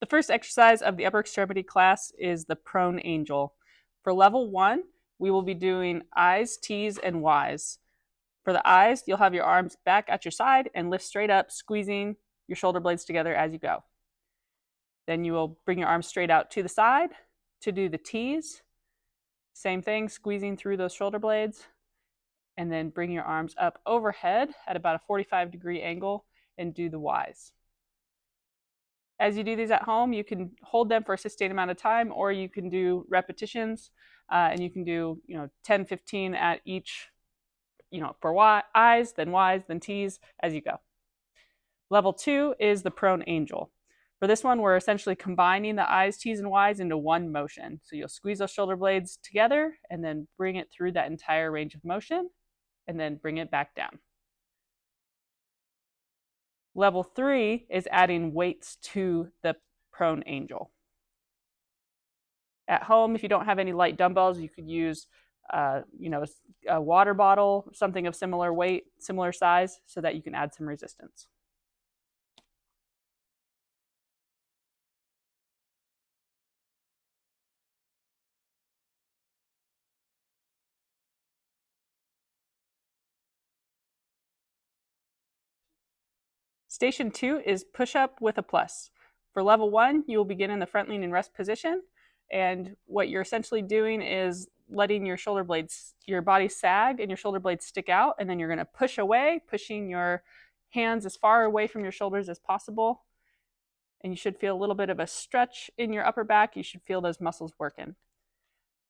The first exercise of the upper extremity class is the prone angel. For level 1, we will be doing I's, T's, and Y's. For the I's, you'll have your arms back at your side and lift straight up, squeezing your shoulder blades together as you go. Then you will bring your arms straight out to the side to do the T's. Same thing, squeezing through those shoulder blades. And then bring your arms up overhead at about a 45-degree angle and do the Y's. As you do these at home, you can hold them for a sustained amount of time, or you can do repetitions, and you can do 10, 15 at each, for I's, then Y's, then T's as you go. Level 2 is the prone angel. For this one, we're essentially combining the I's, T's, and Y's into one motion. So you'll squeeze those shoulder blades together and then bring it through that entire range of motion and then bring it back down. Level 3 is adding weights to the prone angel. At home, if you don't have any light dumbbells, you could use a water bottle, something of similar weight, similar size, so that you can add some resistance. Station 2 is push-up with a plus. For level 1, you will begin in the front lean and rest position. And what you're essentially doing is letting your shoulder blades, your body sag and your shoulder blades stick out. And then you're going to push away, pushing your hands as far away from your shoulders as possible. And you should feel a little bit of a stretch in your upper back. You should feel those muscles working.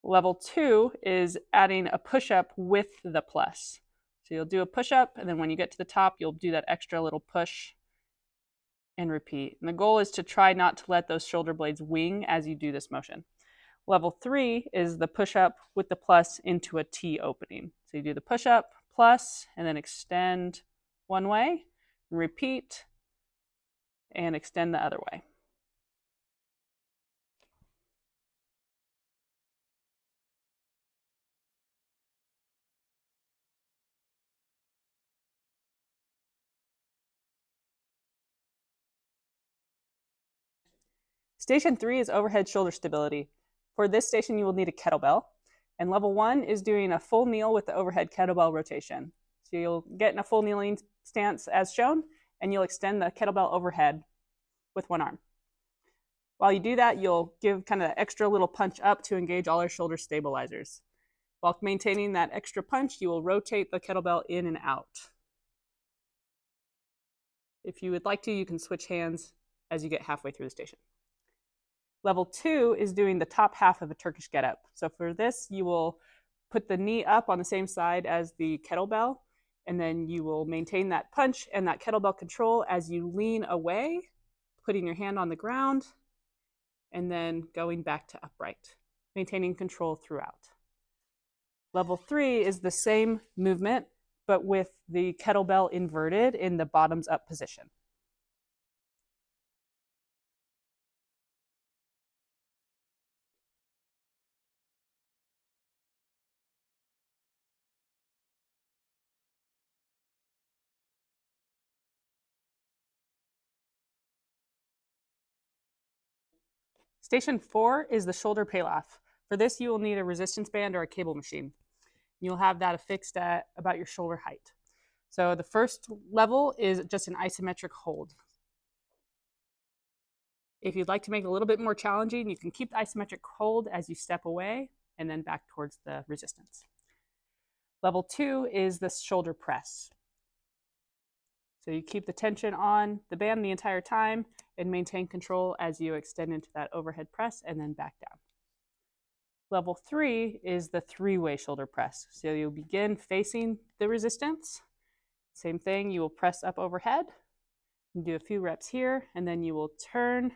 Level 2 is adding a push-up with the plus. So you'll do a push-up, and then when you get to the top, you'll do that extra little push and repeat. And the goal is to try not to let those shoulder blades wing as you do this motion. Level 3 is the push-up with the plus into a T opening. So you do the push-up, plus, and then extend one way, repeat, and extend the other way. Station 3 is overhead shoulder stability. For this station, you will need a kettlebell. And level 1 is doing a full kneel with the overhead kettlebell rotation. So you'll get in a full kneeling stance as shown, and you'll extend the kettlebell overhead with one arm. While you do that, you'll give kind of an extra little punch up to engage all our shoulder stabilizers. While maintaining that extra punch, you will rotate the kettlebell in and out. If you would like to, you can switch hands as you get halfway through the station. Level 2 is doing the top half of a Turkish get-up. So for this, you will put the knee up on the same side as the kettlebell, and then you will maintain that punch and that kettlebell control as you lean away, putting your hand on the ground, and then going back to upright, maintaining control throughout. Level 3 is the same movement, but with the kettlebell inverted in the bottoms up position. Station 4 is the shoulder pilaf. For this, you will need a resistance band or a cable machine. You'll have that affixed at about your shoulder height. So the first level is just an isometric hold. If you'd like to make it a little bit more challenging, you can keep the isometric hold as you step away and then back towards the resistance. Level 2 is the shoulder press. So you keep the tension on the band the entire time and maintain control as you extend into that overhead press and then back down. Level 3 is the three-way shoulder press. So you'll begin facing the resistance. Same thing, you will press up overhead and do a few reps here, and then you will turn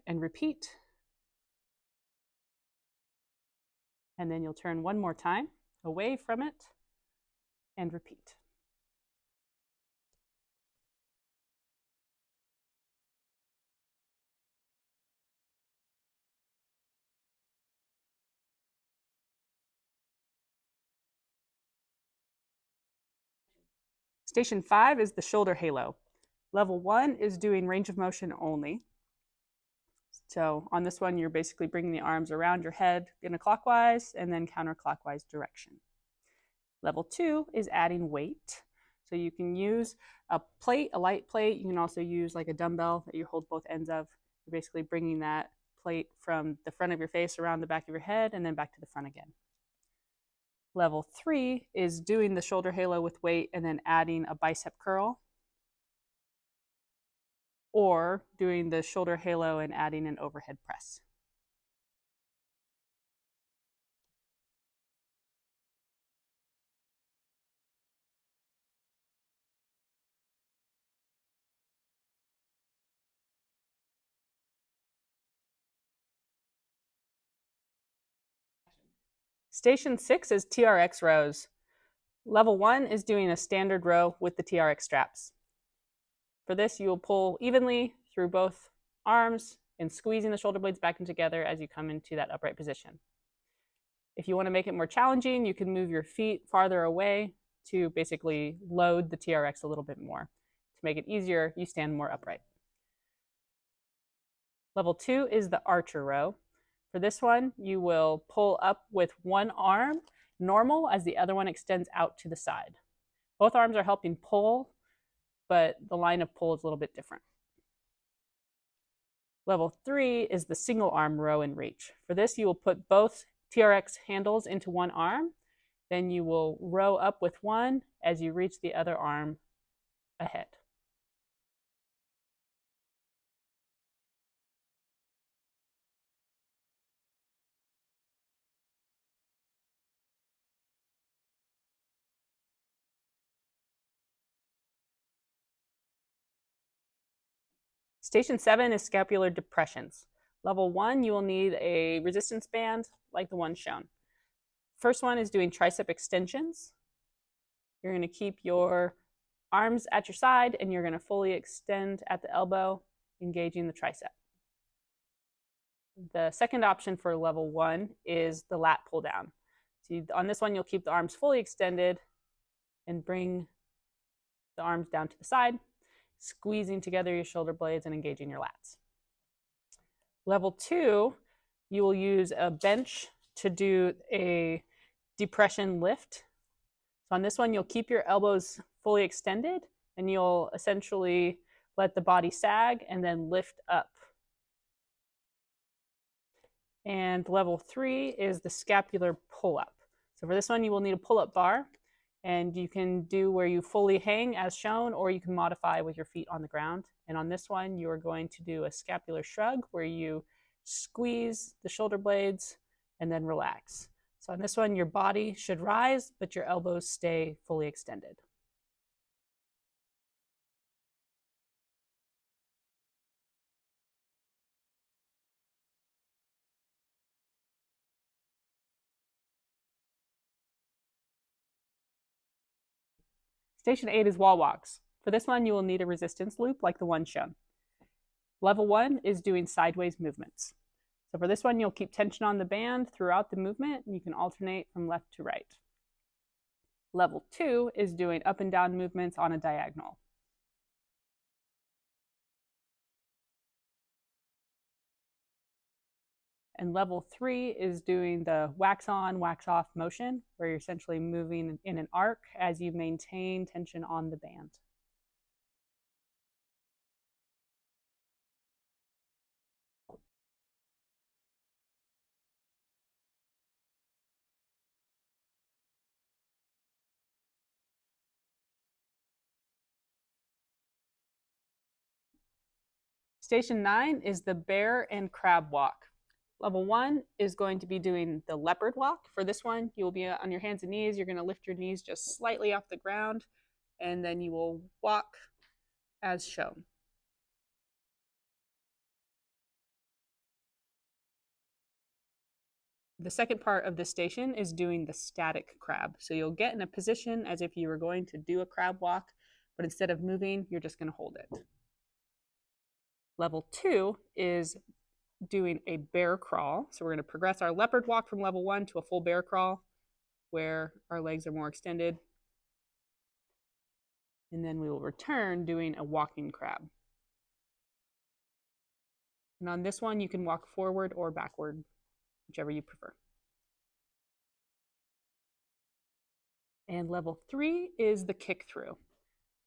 and repeat. And then you'll turn one more time away from it and repeat. Station 5 is the shoulder halo. Level 1 is doing range of motion only. So on this one, you're basically bringing the arms around your head in a clockwise and then counterclockwise direction. Level 2 is adding weight. So you can use a plate, a light plate. You can also use like a dumbbell that you hold both ends of. You're basically bringing that plate from the front of your face around the back of your head and then back to the front again. Level 3 is doing the shoulder halo with weight and then adding a bicep curl, or doing the shoulder halo and adding an overhead press. Station 6 is TRX rows. Level 1 is doing a standard row with the TRX straps. For this, you will pull evenly through both arms and squeezing the shoulder blades back in together as you come into that upright position. If you want to make it more challenging, you can move your feet farther away to basically load the TRX a little bit more. To make it easier, you stand more upright. Level 2 is the archer row. For this one, you will pull up with one arm normal as the other one extends out to the side. Both arms are helping pull, but the line of pull is a little bit different. Level 3 is the single arm row and reach. For this, you will put both TRX handles into one arm, then you will row up with one as you reach the other arm ahead. Station 7 is scapular depressions. Level 1, you will need a resistance band like the one shown. First one is doing tricep extensions. You're going to keep your arms at your side and you're going to fully extend at the elbow, engaging the tricep. The second option for level 1 is the lat pull down. So on this one, you'll keep the arms fully extended and bring the arms down to the side, squeezing together your shoulder blades and engaging your lats. Level 2, you will use a bench to do a depression lift. So on this one, you'll keep your elbows fully extended and you'll essentially let the body sag and then lift up. And level 3 is the scapular pull-up. So for this one, you will need a pull-up bar, and you can do where you fully hang as shown, or you can modify with your feet on the ground. And on this one, you are going to do a scapular shrug where you squeeze the shoulder blades and then relax. So on this one, your body should rise, but your elbows stay fully extended. Station 8 is wall walks. For this one, you will need a resistance loop like the one shown. Level 1 is doing sideways movements. So for this one, you'll keep tension on the band throughout the movement, and you can alternate from left to right. Level 2 is doing up and down movements on a diagonal. And level 3 is doing the wax on, wax off motion, where you're essentially moving in an arc as you maintain tension on the band. Station 9 is the bear and crab walk. Level 1 is going to be doing the leopard walk. For this one, you will be on your hands and knees. You're going to lift your knees just slightly off the ground, and then you will walk as shown. The second part of this station is doing the static crab. So you'll get in a position as if you were going to do a crab walk, but instead of moving, you're just going to hold it. Level 2 is doing a bear crawl. So we're going to progress our leopard walk from level 1 to a full bear crawl where our legs are more extended. And then we will return doing a walking crab. And on this one, you can walk forward or backward, whichever you prefer. And level 3 is the kick through.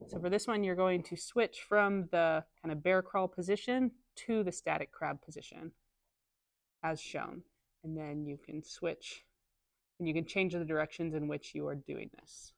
So for this one, you're going to switch from the kind of bear crawl position to the static crab position as shown. And then you can switch and you can change the directions in which you are doing this.